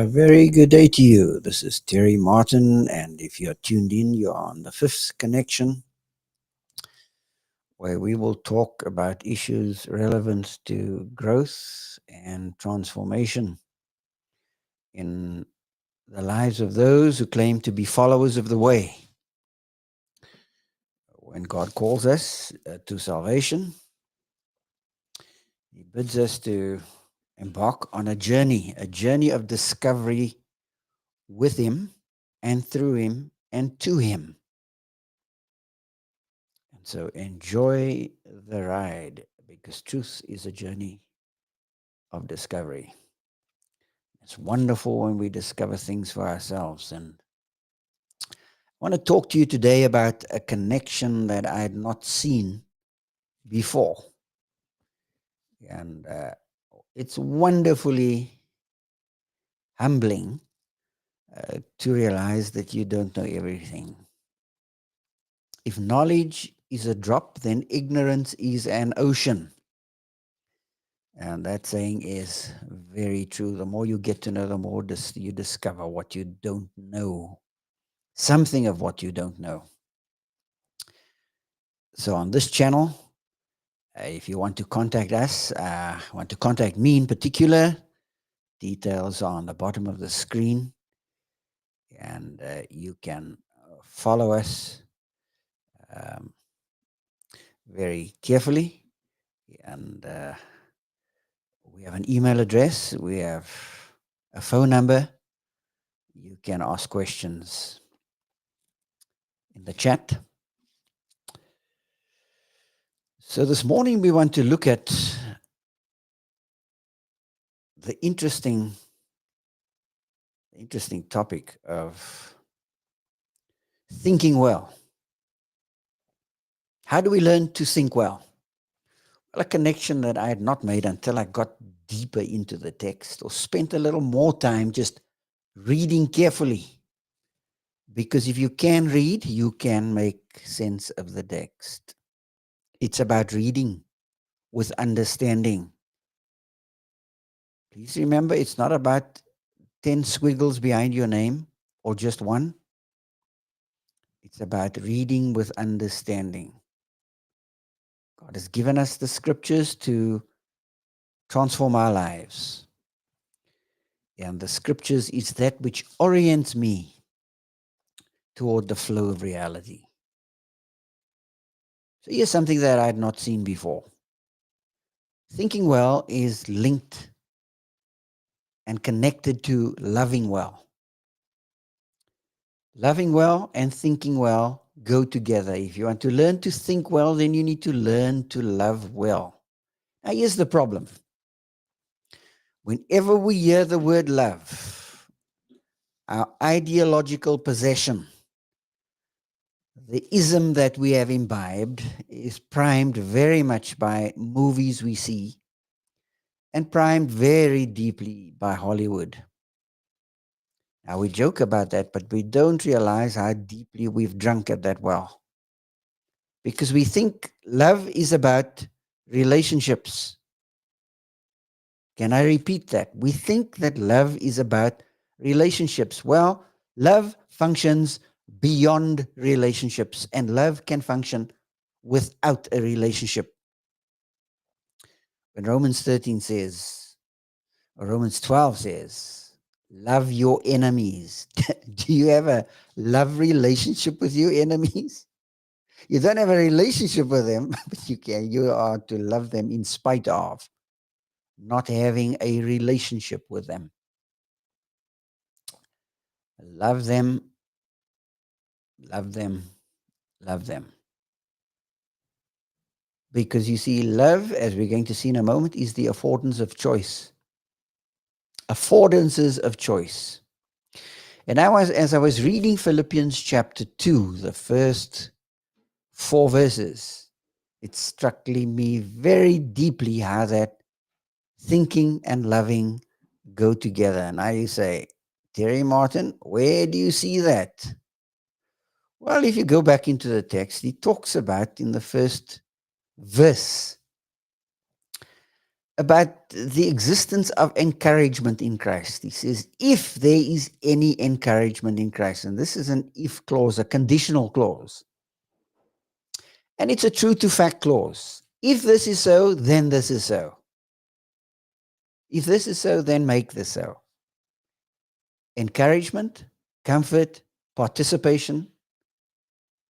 Very good day to you. This is Terry Martin, and if you're tuned in, you're on the fifth connection, where we will talk about issues relevant to growth and transformation in the lives of those who claim to be followers of the way. When God calls us to salvation, He bids us to embark on a journey of discovery with Him and through Him and to Him. And so enjoy the ride because truth is a journey of discovery. It's wonderful when we discover things for ourselves. And I want to talk to you today about a connection that I had not seen before. And it's wonderfully humbling to realize that you don't know everything. If knowledge is a drop, then ignorance is an ocean. And that saying is very true. The more you get to know, the more you discover what you don't know, something of what you don't know. So on this channel, if you want to contact us, want to contact me in particular, details are on the bottom of the screen. And you can follow us um, very carefully. And we have an email address. We have a phone number. You can ask questions in the chat. So this morning we want to look at the interesting topic of thinking well. How do we learn to think well? Well, a connection that I had not made until I got deeper into the text or spent a little more time just reading carefully. Because if you can read, you can make sense of the text. It's about reading with understanding. Please remember, it's not about 10 squiggles behind your name or just one. It's about reading with understanding. God has given us the scriptures to transform our lives. And the scriptures is that which orients me toward the flow of reality. So here's something that I had not seen before. Thinking well is linked and connected to loving well. Loving well and thinking well go together. If you want to learn to think well, then you need to learn to love well. Now, here's the problem. Whenever we hear the word love, our ideological possession, the ism that we have imbibed, is primed very much by movies we see and primed very deeply by Hollywood. Now, we joke about that, but we don't realize how deeply we've drunk at that well. Because we think love is about relationships. Can I repeat that? We think that love is about relationships. Well, love functions beyond relationships, and love can function without a relationship. When Romans 13 says, or Romans 12 says, love your enemies. Do you have a love relationship with your enemies? You don't have a relationship with them, but you are to love them in spite of not having a relationship with them. Love them, love them, love them. Because you see, love, as we're going to see in a moment, is the affordance of choice. Affordances of choice. And as I was reading Philippians chapter 2, the first 4 verses, it struck me very deeply how that thinking and loving go together. And I say, Terry Martin, where do you see that? Well, if you go back into the text, he talks about in the first verse about the existence of encouragement in Christ. He says, if there is any encouragement in Christ, and this is an if clause, a conditional clause, and it's a true to fact clause. If this is so, then this is so. If this is so, then make this so. Encouragement, comfort, participation,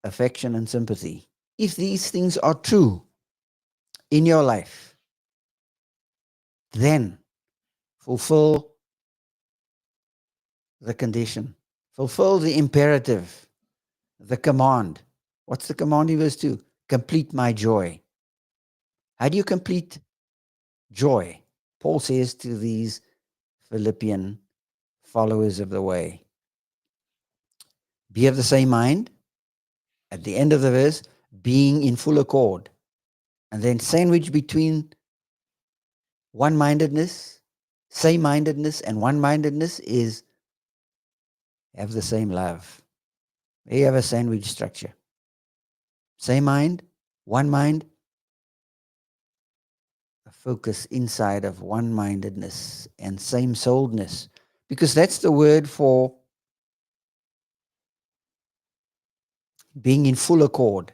affection, and sympathy. If these things are true in your life, then fulfill the condition, fulfill the imperative, the command. What's the command in verse 2? Complete my joy. How do you complete joy? Paul says to these Philippian followers of the way, be of the same mind. At the end of the verse, being in full accord. And then sandwich between one-mindedness, same-mindedness, and one-mindedness is have the same love. There you have a sandwich structure. Same mind, one mind, a focus inside of one-mindedness and same-souledness. Because that's the word for being in full accord.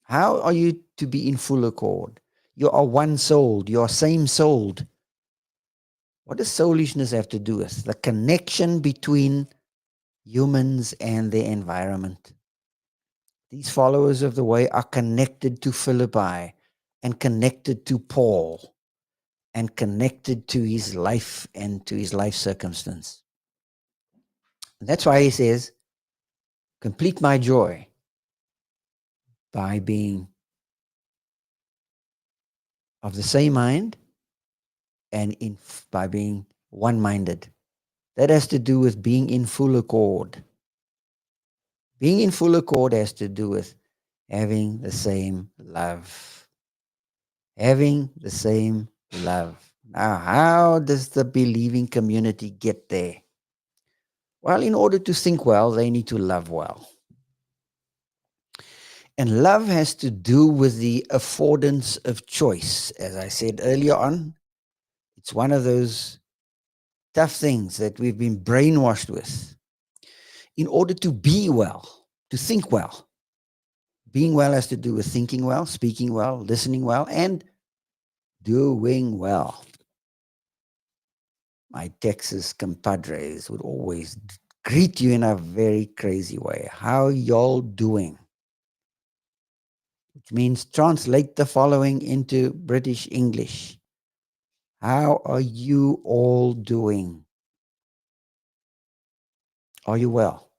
How are you to be in full accord? You are one-souled. You are same-souled. What does soulishness have to do with? The connection between humans and their environment. These followers of the way are connected to Philippi and connected to Paul and connected to his life and to his life circumstance. And that's why he says, complete my joy by being of the same mind and by being one-minded. That has to do with being in full accord. Being in full accord has to do with having the same love. Having the same love. Now, how does the believing community get there? Well, in order to think well, they need to love well. And love has to do with the affordance of choice. As I said earlier on, it's one of those tough things that we've been brainwashed with. In order to be well, to think well, being well has to do with thinking well, speaking well, listening well, and doing well. My Texas compadres would always greet you in a very crazy way. How y'all doing? Which means translate the following into British English. How are you all doing? Are you well?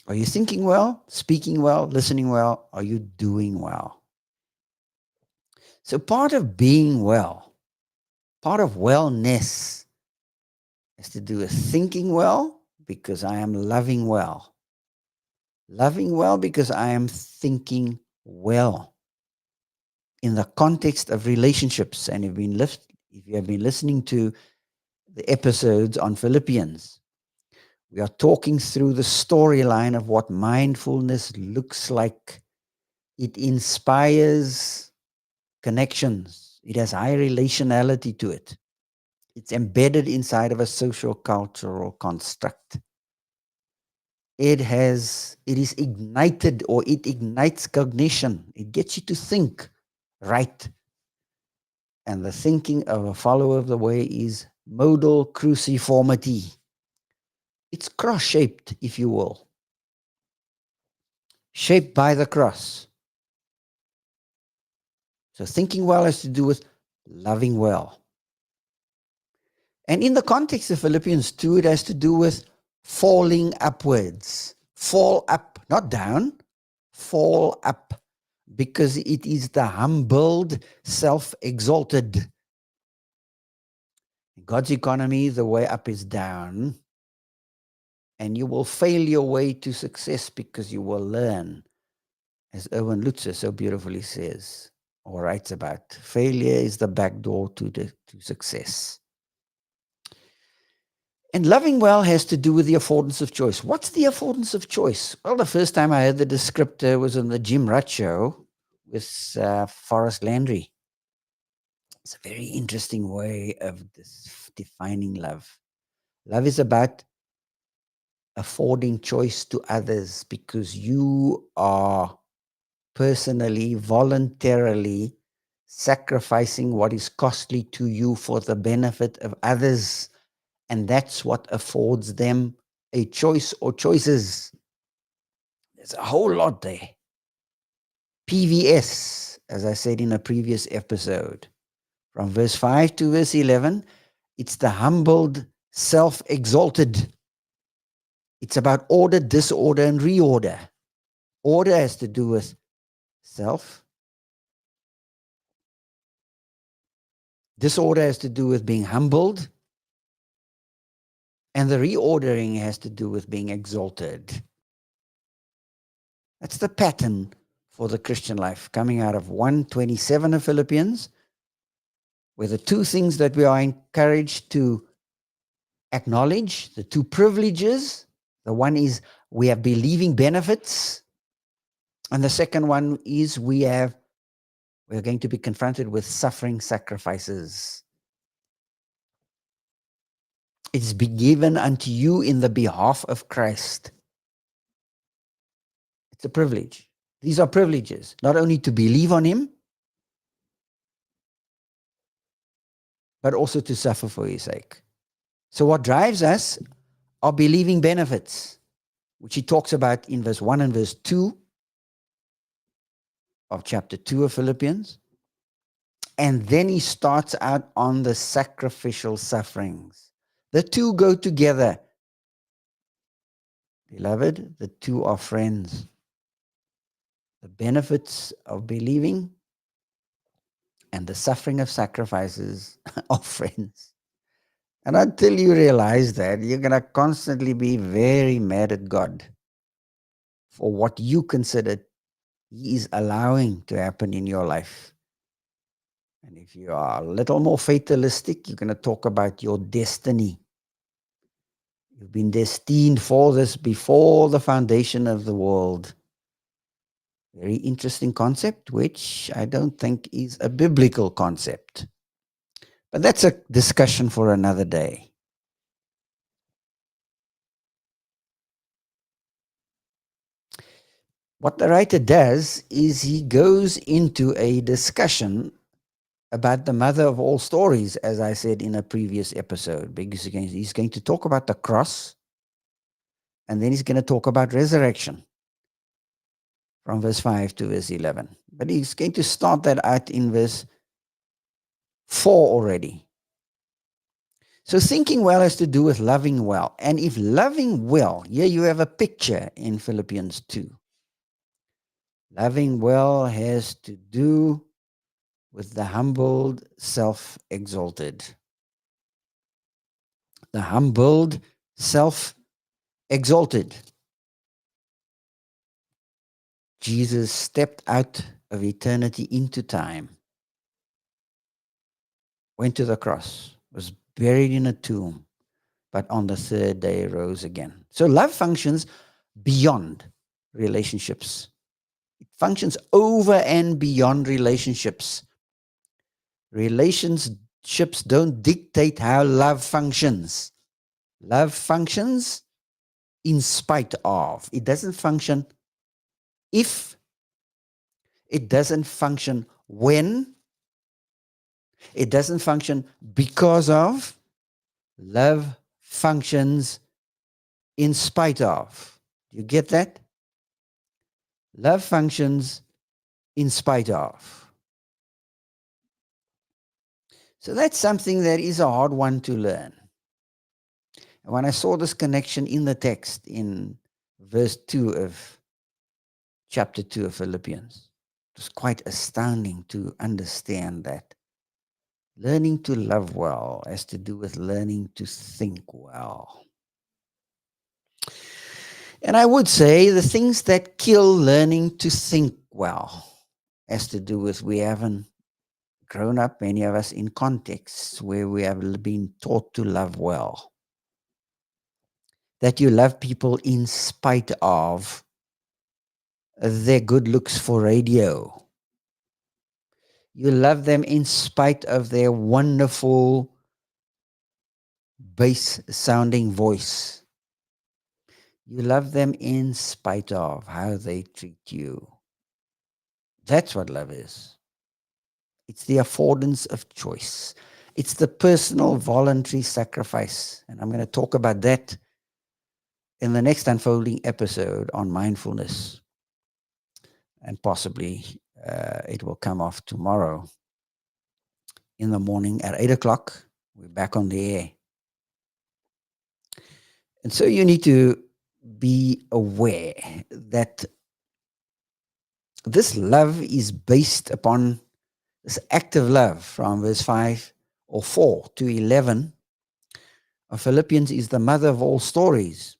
Are you thinking well, speaking well, listening well? Are you doing well? So part of being well, part of wellness has to do with thinking well because I am loving well. Loving well because I am thinking well. In the context of relationships, and if you have been listening to the episodes on Philippians, we are talking through the storyline of what mindfulness looks like. It inspires connections. It has high relationality to it. It's embedded inside of a social cultural construct. It is ignited, or it ignites cognition. It gets you to think right. And the thinking of a follower of the way is modal cruciformity. It's cross-shaped, if you will. Shaped by the cross. So thinking well has to do with loving well. And in the context of Philippians 2, it has to do with falling upwards. Fall up, not down. Fall up. Because it is the humbled, self-exalted. In God's economy, the way up is down. And you will fail your way to success because you will learn. As Erwin Lutzer so beautifully says, or writes about, failure is the back door to success. And loving well has to do with the affordance of choice. What's the affordance of choice? Well, the first time I heard the descriptor was on the Jim Rutt show with Forrest Landry. It's a very interesting way of defining love. Love is about affording choice to others because you are personally, voluntarily sacrificing what is costly to you for the benefit of others. And that's what affords them a choice or choices. There's a whole lot there. PVS, as I said in a previous episode, from verse 5 to verse 11, it's the humbled, self exalted. It's about order, disorder, and reorder. Order has to do with self, disorder has to do with being humbled, and the reordering has to do with being exalted. That's the pattern for the Christian life coming out of 1:27 of Philippians, where the two things that we are encouraged to acknowledge, the two privileges, the one is we have believing benefits, and the second one is we're going to be confronted with suffering sacrifices. It's been given unto you in the behalf of Christ. It's a privilege. These are privileges, not only to believe on him, but also to suffer for his sake. So what drives us are believing benefits, which he talks about in verse 1 and verse 2 of chapter 2 of Philippians. And then he starts out on the sacrificial sufferings. The two go together. Beloved, the two are friends. The benefits of believing and the suffering of sacrifices are friends. And until you realize that, you're going to constantly be very mad at God for what you consider he is allowing to happen in your life. And if you are a little more fatalistic, you're going to talk about your destiny. You've been destined for this before the foundation of the world. Very interesting concept, which I don't think is a biblical concept. But that's a discussion for another day. What the writer does is he goes into a discussion about the mother of all stories, as I said in a previous episode, because he's going to talk about the cross, and then he's going to talk about resurrection from verse 5 to verse 11. But he's going to start that out in verse 4 already. So thinking well has to do with loving well. And if loving well, here you have a picture in Philippians 2. Loving well has to do with the humbled, self-exalted. The humbled, self-exalted. Jesus stepped out of eternity into time, went to the cross, was buried in a tomb, but on the third day rose again. So love functions beyond relationships. It functions over and beyond relationships. Relationships don't dictate how love functions. Love functions in spite of. It doesn't function if. It doesn't function when. It doesn't function because of. Love functions in spite of. Do you get that? Love functions in spite of. So that's something that is a hard one to learn. And when I saw this connection in the text in verse 2 of chapter 2 of Philippians, it was quite astounding to understand that learning to love well has to do with learning to think well. And I would say the things that kill learning to think well has to do with we haven't grown up, many of us, in contexts where we have been taught to love well. That you love people in spite of their good looks for radio. You love them in spite of their wonderful bass sounding voice. You love them in spite of how they treat you. That's what love is. It's the affordance of choice. It's the personal voluntary sacrifice. And I'm going to talk about that in the next unfolding episode on mindfulness. And possibly it will come off tomorrow in the morning at 8 o'clock. We're back on the air. And so you need to be aware that this love is based upon this active love from verse 5 or 4 to 11 of Philippians is the mother of all stories.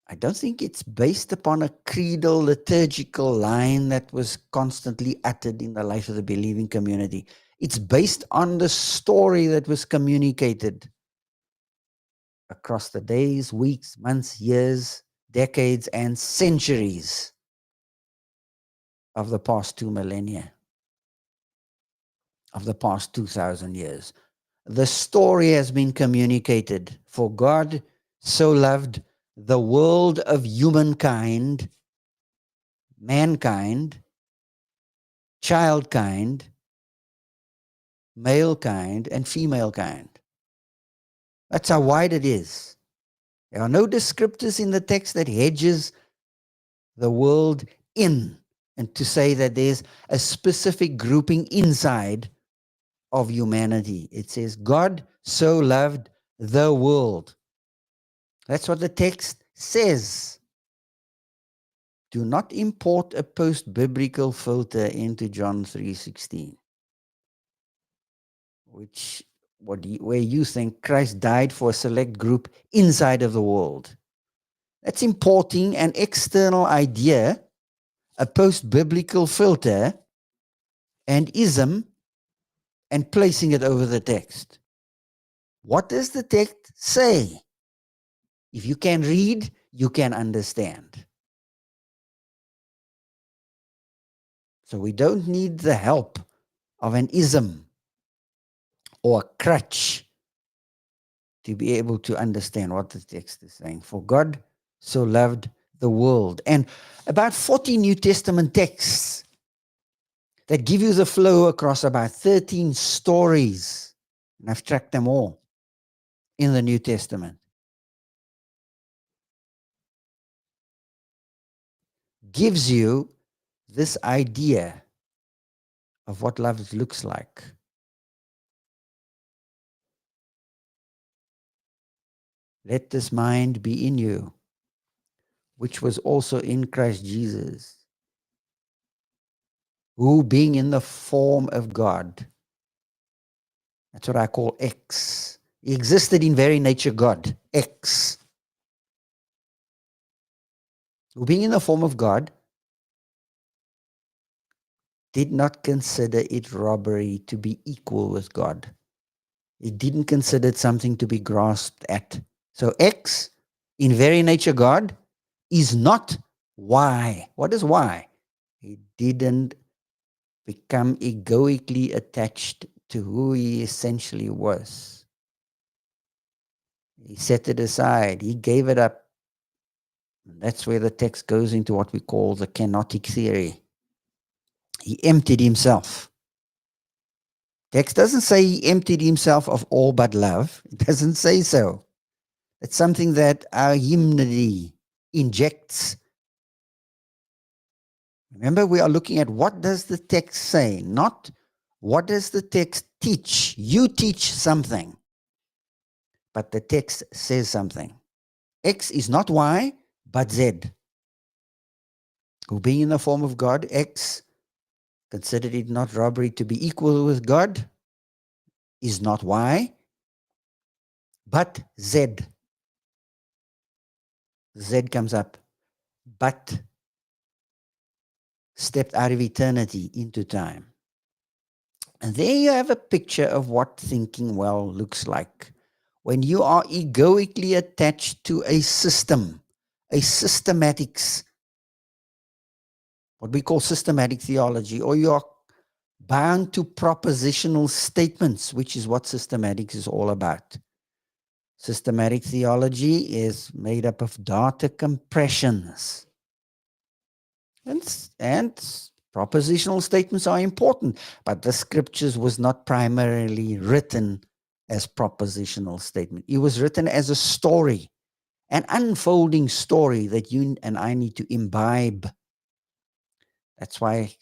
I don't think it's based upon a creedal liturgical line that was constantly uttered in the life of the believing community. It's based on the story that was communicated across the days, weeks, months, years, decades, and centuries of the past 2 millennia, of the past 2,000 years. The story has been communicated. For God so loved the world of humankind, mankind, childkind, male kind, and female kind. That's how wide it is. There are no descriptors in the text that hedges the world in and to say that there's a specific grouping inside of humanity. It says, God so loved the world. That's what the text says. Do not import a post-biblical filter into John 3:16, where you think Christ died for a select group inside of the world. That's importing an external idea, a post-biblical filter, and ism, and placing it over the text. What does the text say? If you can read, you can understand. So we don't need the help of an ism or a crutch to be able to understand what the text is saying. For God so loved the world. And about 40 New Testament texts that give you the flow across about 13 stories. And I've tracked them all in the New Testament. Gives you this idea of what love looks like. Let this mind be in you, which was also in Christ Jesus, who being in the form of God, that's what I call X. He existed in very nature God, X. Who being in the form of God, did not consider it robbery to be equal with God. He didn't consider it something to be grasped at. So X, in very nature God, is not Y. What is Y? He didn't become egoically attached to who he essentially was. He set it aside. He gave it up. And that's where the text goes into what we call the kenotic theory. He emptied himself. Text doesn't say he emptied himself of all but love. It doesn't say so. It's something that our hymnody injects. Remember, we are looking at what does the text say, not what does the text teach. You teach something, but the text says something. X is not Y, but Z. Who being in the form of God, X, considered it not robbery to be equal with God, is not Y, but Z. Z comes up, but stepped out of eternity into time. And there you have a picture of what thinking well looks like. When you are egoically attached to a system, a systematics, what we call systematic theology, or you are bound to propositional statements, which is what systematics is all about. Systematic theology is made up of data compressions. And propositional statements are important, but the scriptures was not primarily written as propositional statement. It was written as a story, an unfolding story that you and I need to imbibe. That's why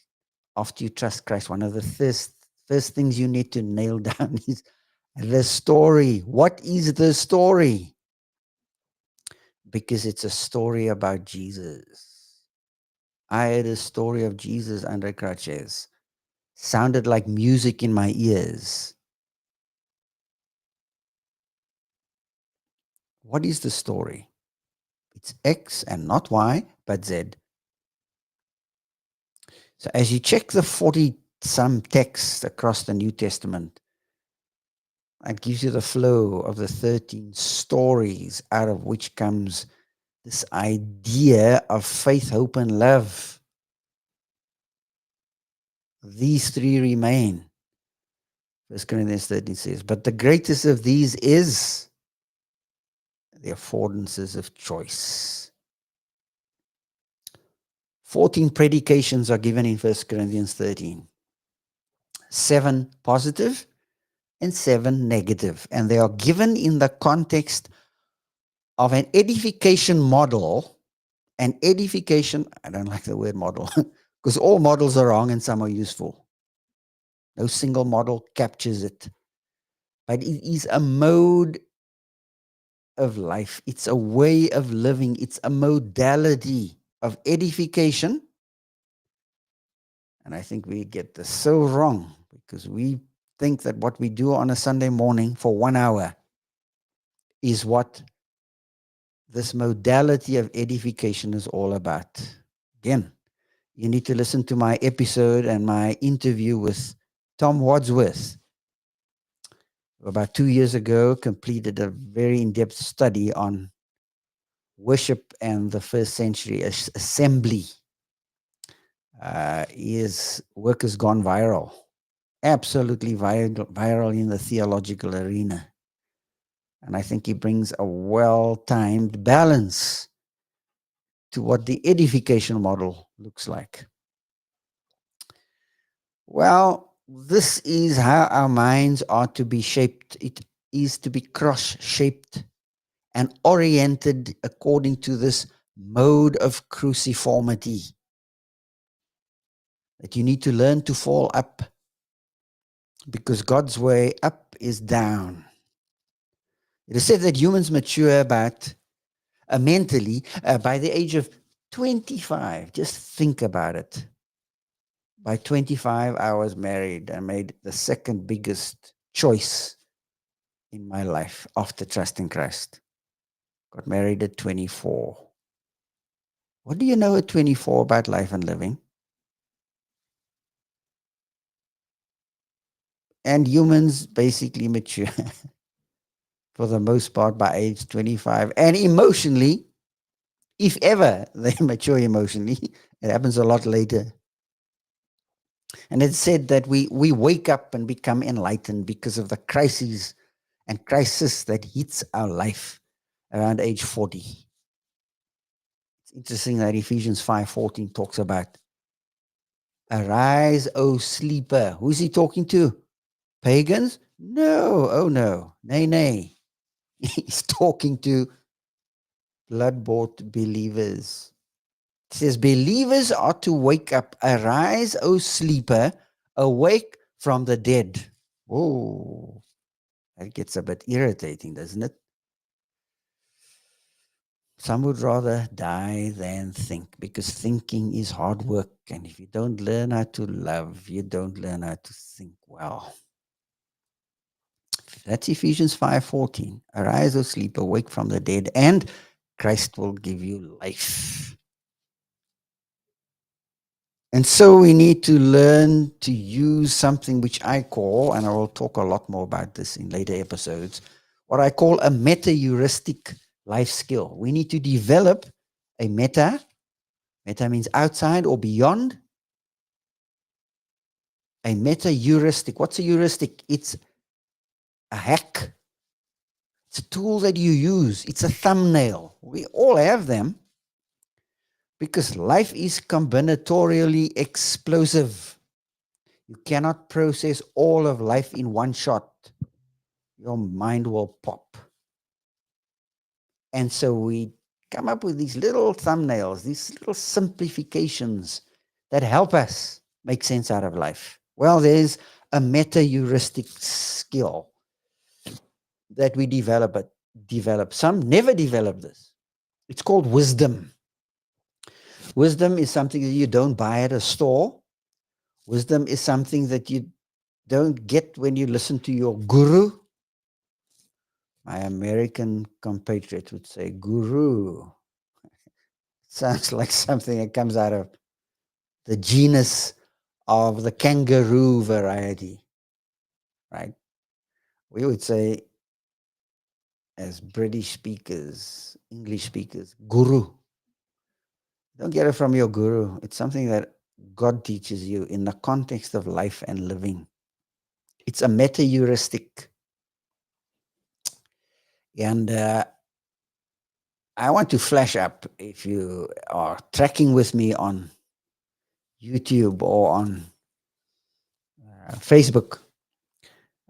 after you trust Christ, one of the first things you need to nail down is the story. What is the story? Because it's a story about Jesus. I had a story of Jesus under crutches. Sounded like music in my ears. What is the story? It's X and not Y, but Z. So as you check the 40-some texts across the New Testament, it gives you the flow of the 13 stories out of which comes this idea of faith, hope, and love. These three remain. 1 Corinthians 13 says, but the greatest of these is the affordances of choice. 14 predications are given in 1 Corinthians 13. 7 positive and 7 negative. And they are given in the context of an edification model. An edification, I don't like the word model, because all models are wrong and some are useful. No single model captures it. But it is a mode of life. It's a way of living. It's a modality of edification. And I think we get this so wrong because we think that what we do on a Sunday morning for 1 hour is what this modality of edification is all about. Again, you need to listen to my episode and my interview with Tom Wadsworth. About 2 years ago, completed a very in-depth study on worship and the first century assembly. His work has gone viral, absolutely viral in the theological arena. And I think he brings a well-timed balance to what the edification model looks like. Well, this is how our minds are to be shaped. It is to be cross-shaped and oriented according to this mode of cruciformity. That you need to learn to fall up, because God's way up is down. It is said that humans mature mentally by the age of 25. Just think about it. By 25, I was married. I made the second biggest choice in my life after trusting Christ. Got married at 24. What do you know at 24 about life and living? And humans basically mature for the most part by age 25. And emotionally, if ever they mature emotionally, it happens a lot later. And it's said that we wake up and become enlightened because of the crises and crisis that hits our life around age 40. It's interesting that Ephesians 5:14 talks about, arise, O sleeper. Who's he talking to? Pagans? No, oh no, nay, nay. He's talking to blood-bought believers. It says, believers are to wake up. Arise, O sleeper, awake from the dead. Oh, that gets a bit irritating, doesn't it? Some would rather die than think, because thinking is hard work. And if you don't learn how to love, you don't learn how to think well. That's Ephesians 5:14. Arise, O sleep, awake from the dead, and Christ will give you life. And so we need to learn to use something which I call, and I will talk a lot more about this in later episodes, what I call a meta-heuristic life skill. We need to develop a meta means outside or beyond, a meta heuristic. What's a heuristic? It's a hack. It's a tool that you use. It's a thumbnail. We all have them because life is combinatorially explosive. You cannot process all of life in one shot. Your mind will pop. And so we come up with these little thumbnails, these little simplifications that help us make sense out of life. Well, there's a meta heuristic skill that we develop. Some never develop this. It's called wisdom. Wisdom is something that you don't buy at a store. Wisdom is something that you don't get when you listen to your guru. My American compatriot would say guru. Sounds like something that comes out of the genus of the kangaroo variety, right? We would say, as British speakers, English speakers, guru. Don't get it from your guru. It's something that God teaches you in the context of life and living. It's a meta heuristic. And I want to flash up, if you are tracking with me on YouTube or on Facebook,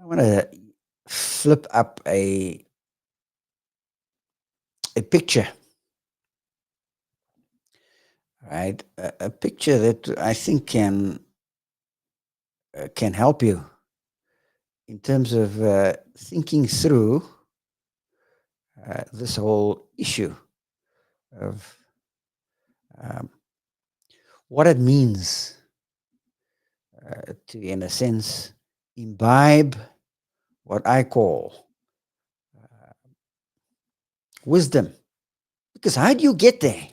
I want to flip up a picture, right? A picture that I think can help you in terms of thinking through this whole issue of what it means to, in a sense, imbibe what I call wisdom. Because how do you get there?